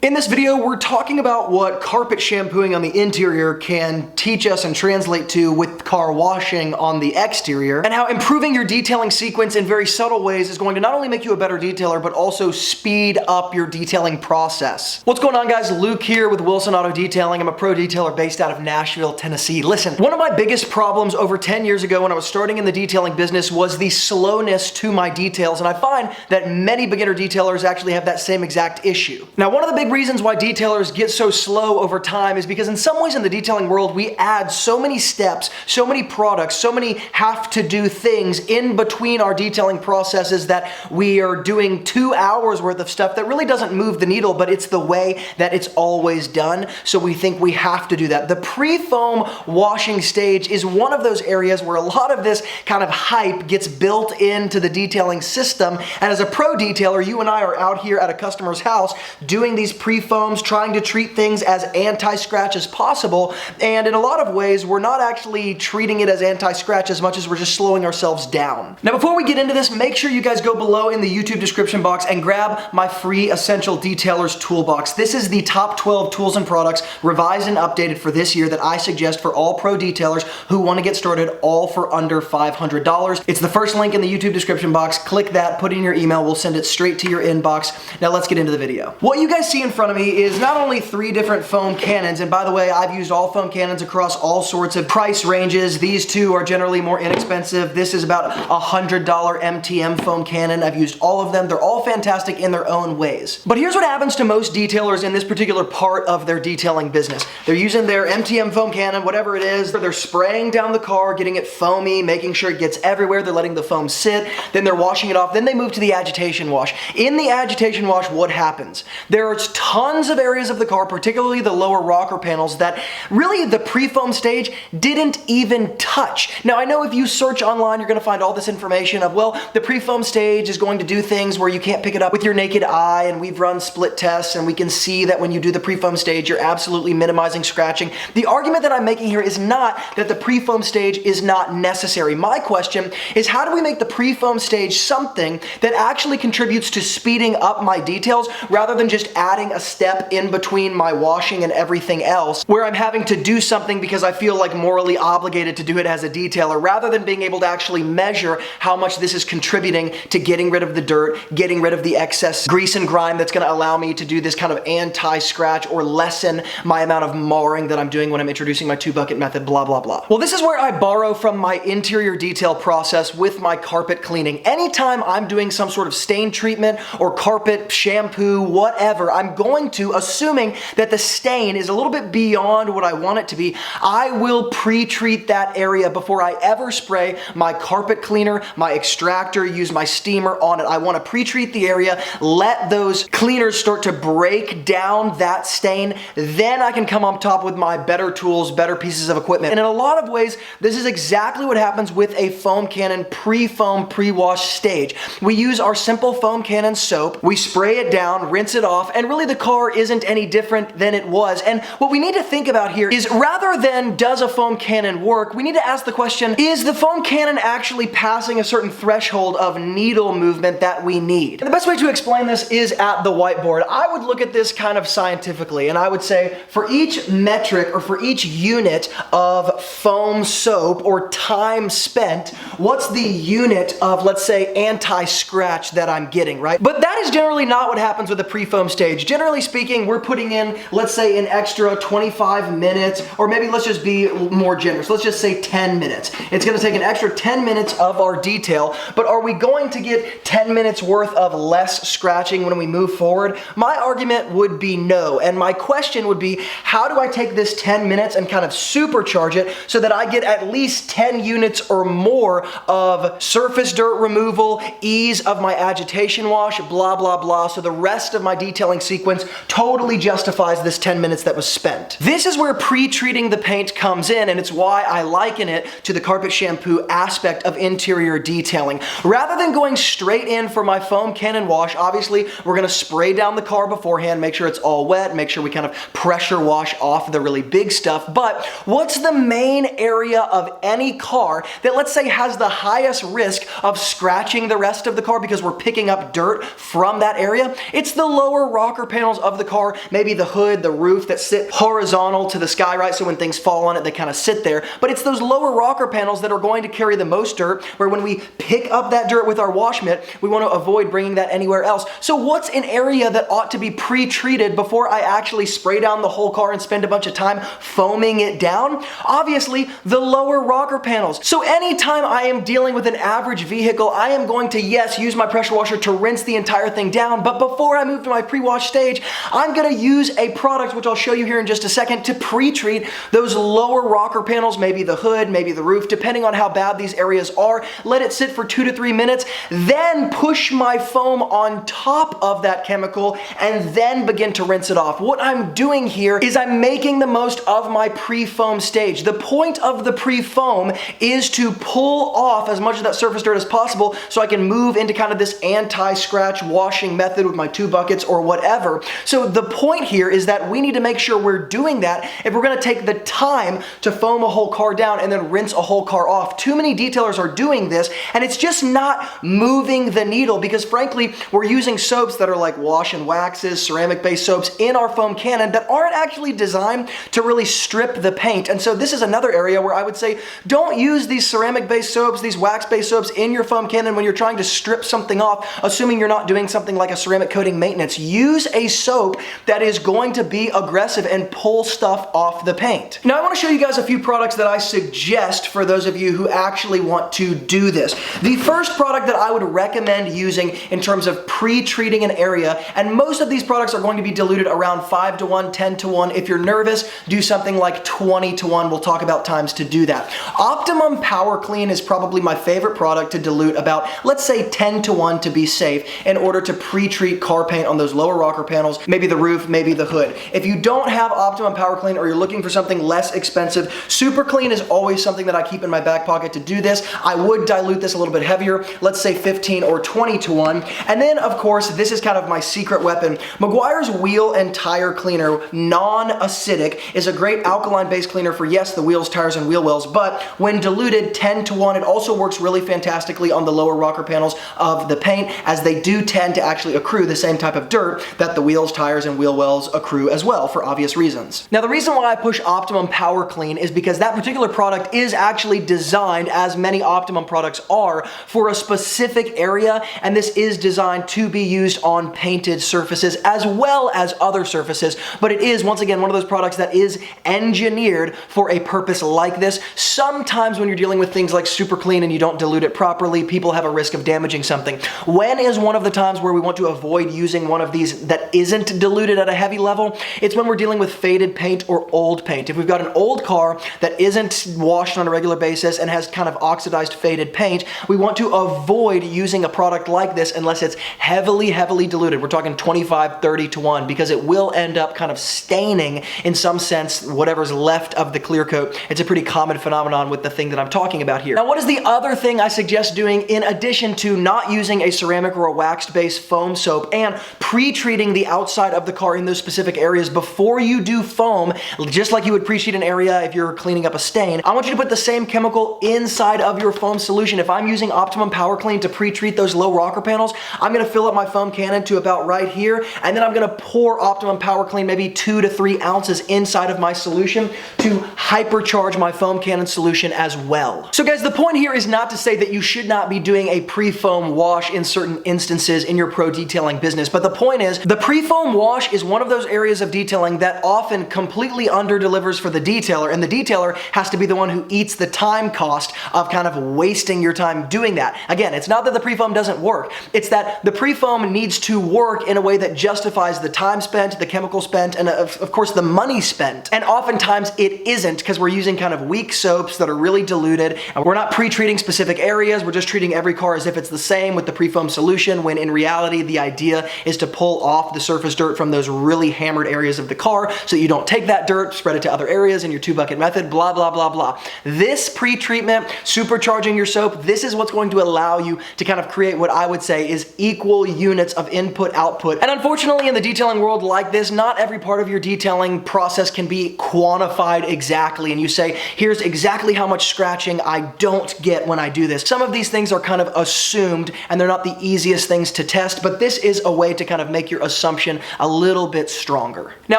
In this video, we're talking about what carpet shampooing on the interior can teach us and translate to with car washing on the exterior, and how improving your detailing sequence in very subtle ways is going to not only make you a better detailer, but also speed up your detailing process. What's going on, guys? Luke here with Wilson Auto Detailing. I'm a pro detailer based out of Nashville, Tennessee. Listen, one of my biggest problems over 10 years ago when I was starting in the detailing business was the slowness to my details, and I find that many beginner detailers actually have that same exact issue. Now, one of the big reasons why detailers get so slow over time is because in some ways in the detailing world, we add so many steps, so many products, so many have-to-do things in between our detailing processes that we are doing 2 hours worth of stuff that really doesn't move the needle, but it's the way that it's always done, so we think we have to do that. The pre-foam washing stage is one of those areas where a lot of this kind of hype gets built into the detailing system, and as a pro detailer, you and I are out here at a customer's house doing these pre-foams, trying to treat things as anti-scratch as possible, and in a lot of ways, we're not actually treating it as anti-scratch as much as we're just slowing ourselves down. Now, before we get into this, make sure you guys go below in the YouTube description box and grab my free Essential Detailers Toolbox. This is the top 12 tools and products revised and updated for this year that I suggest for all pro detailers who want to get started, all for under $500. It's the first link in the YouTube description box. Click that, put in your email, we'll send it straight to your inbox. Now let's get into the video. What you guys see in front of me is not only 3 different foam cannons, and by the way, I've used all foam cannons across all sorts of price ranges. These two are generally more inexpensive. This is about $100 MTM foam cannon. I've used all of them. They're all fantastic in their own ways. But here's what happens to most detailers in this particular part of their detailing business. They're using their MTM foam cannon, whatever it is, they're spraying down the car, getting it foamy, making sure it gets everywhere. They're letting the foam sit, then they're washing it off, then they move to the agitation wash. In the agitation wash, what happens? There's tons of areas of the car, particularly the lower rocker panels, that really the pre-foam stage didn't even touch. Now, I know if you search online, you're gonna find all this information of, well, the pre-foam stage is going to do things where you can't pick it up with your naked eye, and we've run split tests, and we can see that when you do the pre-foam stage, you're absolutely minimizing scratching. The argument that I'm making here is not that the pre-foam stage is not necessary. My question is, how do we make the pre-foam stage something that actually contributes to speeding up my details rather than just adding a step in between my washing and everything else, where I'm having to do something because I feel like morally obligated to do it as a detailer, rather than being able to actually measure how much this is contributing to getting rid of the dirt, getting rid of the excess grease and grime that's going to allow me to do this kind of anti-scratch or lessen my amount of marring that I'm doing when I'm introducing my 2-bucket method, blah, blah, blah. Well, this is where I borrow from my interior detail process with my carpet cleaning. Anytime I'm doing some sort of stain treatment or carpet shampoo, whatever, I'm going to, assuming that the stain is a little bit beyond what I want it to be, I will pre-treat that area before I ever spray my carpet cleaner, my extractor, use my steamer on it. I want to pre-treat the area, let those cleaners start to break down that stain, then I can come on top with my better tools, better pieces of equipment. And in a lot of ways, this is exactly what happens with a foam cannon pre-foam, pre-wash stage. We use our simple foam cannon soap, we spray it down, rinse it off, and really the car isn't any different than it was. And what we need to think about here is, rather than does a foam cannon work, we need to ask the question, is the foam cannon actually passing a certain threshold of needle movement that we need? And the best way to explain this is at the whiteboard. I would look at this kind of scientifically, and I would say for each metric or for each unit of foam soap or time spent, what's the unit of, let's say, anti-scratch that I'm getting, right? But that is generally not what happens with the pre-foam stage. Generally speaking, we're putting in, let's say, an extra 25 minutes, or maybe let's just be more generous. Let's just say 10 minutes. It's gonna take an extra 10 minutes of our detail, but are we going to get 10 minutes worth of less scratching when we move forward? My argument would be no, and my question would be, how do I take this 10 minutes and kind of supercharge it so that I get at least 10 units or more of surface dirt removal, ease of my agitation wash, blah, blah, blah, so the rest of my detailing sequence totally justifies this 10 minutes that was spent. This is where pre-treating the paint comes in, and it's why I liken it to the carpet shampoo aspect of interior detailing. Rather than going straight in for my foam cannon wash, obviously we're gonna spray down the car beforehand, make sure it's all wet, make sure we kind of pressure wash off the really big stuff. But what's the main area of any car that, let's say, has the highest risk of scratching the rest of the car because we're picking up dirt from that area? It's the lower rocker panel panels of the car, maybe the hood, the roof, that sit horizontal to the sky, right? So when things fall on it, they kind of sit there. But it's those lower rocker panels that are going to carry the most dirt, where when we pick up that dirt with our wash mitt, we want to avoid bringing that anywhere else. So what's an area that ought to be pre-treated before I actually spray down the whole car and spend a bunch of time foaming it down? Obviously, the lower rocker panels. So anytime I am dealing with an average vehicle, I am going to, yes, use my pressure washer to rinse the entire thing down, but before I move to my pre-wash stage, I'm going to use a product, which I'll show you here in just a second, to pre-treat those lower rocker panels, maybe the hood, maybe the roof, depending on how bad these areas are. Let it sit for 2 to 3 minutes, then push my foam on top of that chemical and then begin to rinse it off. What I'm doing here is I'm making the most of my pre-foam stage. The point of the pre-foam is to pull off as much of that surface dirt as possible so I can move into kind of this anti-scratch washing method with my 2 buckets or whatever. So the point here is that we need to make sure we're doing that if we're going to take the time to foam a whole car down and then rinse a whole car off. Too many detailers are doing this, and it's just not moving the needle, because frankly, we're using soaps that are like wash and waxes, ceramic-based soaps in our foam cannon that aren't actually designed to really strip the paint. And so this is another area where I would say don't use these ceramic-based soaps, these wax-based soaps in your foam cannon when you're trying to strip something off, assuming you're not doing something like a ceramic coating maintenance. Use a soap that is going to be aggressive and pull stuff off the paint. Now I want to show you guys a few products that I suggest for those of you who actually want to do this. The first product that I would recommend using in terms of pre-treating an area, and most of these products are going to be diluted around 5 to 1, 10 to 1. If you're nervous, do something like 20 to 1. We'll talk about times to do that. Optimum Power Clean is probably my favorite product to dilute about, let's say 10 to 1 to be safe, in order to pre-treat car paint on those lower rocker panels, maybe the roof, maybe the hood. If you don't have Optimum Power Clean or you're looking for something less expensive, Super Clean is always something that I keep in my back pocket to do this. I would dilute this a little bit heavier, let's say 15 or 20 to 1. And then of course, this is kind of my secret weapon. Meguiar's Wheel and Tire Cleaner, non-acidic, is a great alkaline-based cleaner for, yes, the wheels, tires, and wheel wells, but when diluted 10 to 1, it also works really fantastically on the lower rocker panels of the paint, as they do tend to actually accrue the same type of dirt that the wheels, tires, and wheel wells accrue as well, for obvious reasons. Now, the reason why I push Optimum Power Clean is because that particular product is actually designed, as many Optimum products are, for a specific area, and this is designed to be used on painted surfaces as well as other surfaces, but it is, once again, one of those products that is engineered for a purpose like this. Sometimes when you're dealing with things like Super Clean and you don't dilute it properly, people have a risk of damaging something. When is one of the times where we want to avoid using one of these that isn't diluted at a heavy level? It's when we're dealing with faded paint or old paint. If we've got an old car that isn't washed on a regular basis and has kind of oxidized, faded paint, we want to avoid using a product like this unless it's heavily diluted. We're talking 25, 30 to 1, because it will end up kind of staining, in some sense, whatever's left of the clear coat. It's a pretty common phenomenon with the thing that I'm talking about here. Now, what is the other thing I suggest doing in addition to not using a ceramic or a wax-based foam soap and pre-treating the outside of the car in those specific areas before you do foam, just like you would pre-treat an area if you're cleaning up a stain? I want you to put the same chemical inside of your foam solution. If I'm using Optimum Power Clean to pre-treat those low rocker panels, I'm going to fill up my foam cannon to about right here, and then I'm going to pour Optimum Power Clean maybe 2 to 3 ounces inside of my solution to hypercharge my foam cannon solution as well. So guys, the point here is not to say that you should not be doing a pre-foam wash in certain instances in your pro detailing business, but the point is the pre-foam wash is one of those areas of detailing that often completely under-delivers for the detailer, and the detailer has to be the one who eats the time cost of kind of wasting your time doing that. Again, it's not that the pre-foam doesn't work, it's that the pre-foam needs to work in a way that justifies the time spent, the chemical spent, and of course the money spent. And oftentimes it isn't, because we're using kind of weak soaps that are really diluted, and we're not pre-treating specific areas, we're just treating every car as if it's the same with the pre-foam solution, when in reality the idea is to pull off the surface dirt from those really hammered areas of the car so you don't take that dirt, spread it to other areas in your 2-bucket method, blah, blah, blah, blah. This pre-treatment, supercharging your soap, this is what's going to allow you to kind of create what I would say is equal units of input-output. And unfortunately in the detailing world like this, not every part of your detailing process can be quantified exactly, and you say, here's exactly how much scratching I don't get when I do this. Some of these things are kind of assumed, and they're not the easiest things to test, but this is a way to kind of make your assumption a little bit stronger. Now,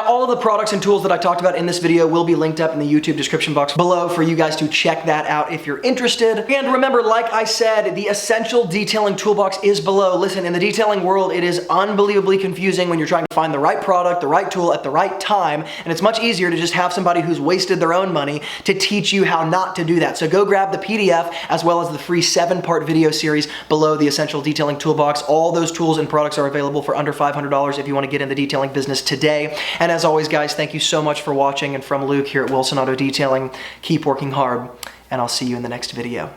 all of the products and tools that I talked about in this video will be linked up in the YouTube description box below for you guys to check that out if you're interested. And remember, like I said, the essential detailing toolbox is below. Listen, in the detailing world, it is unbelievably confusing when you're trying to find the right product, the right tool at the right time, and it's much easier to just have somebody who's wasted their own money to teach you how not to do that. So go grab the PDF as well as the free 7-part video series below the essential detailing toolbox. All those tools and products are available for under $500 if you want to get in the detailing business today. And as always, guys, thank you so much for watching. And from Luke here at Wilson Auto Detailing, keep working hard, and I'll see you in the next video.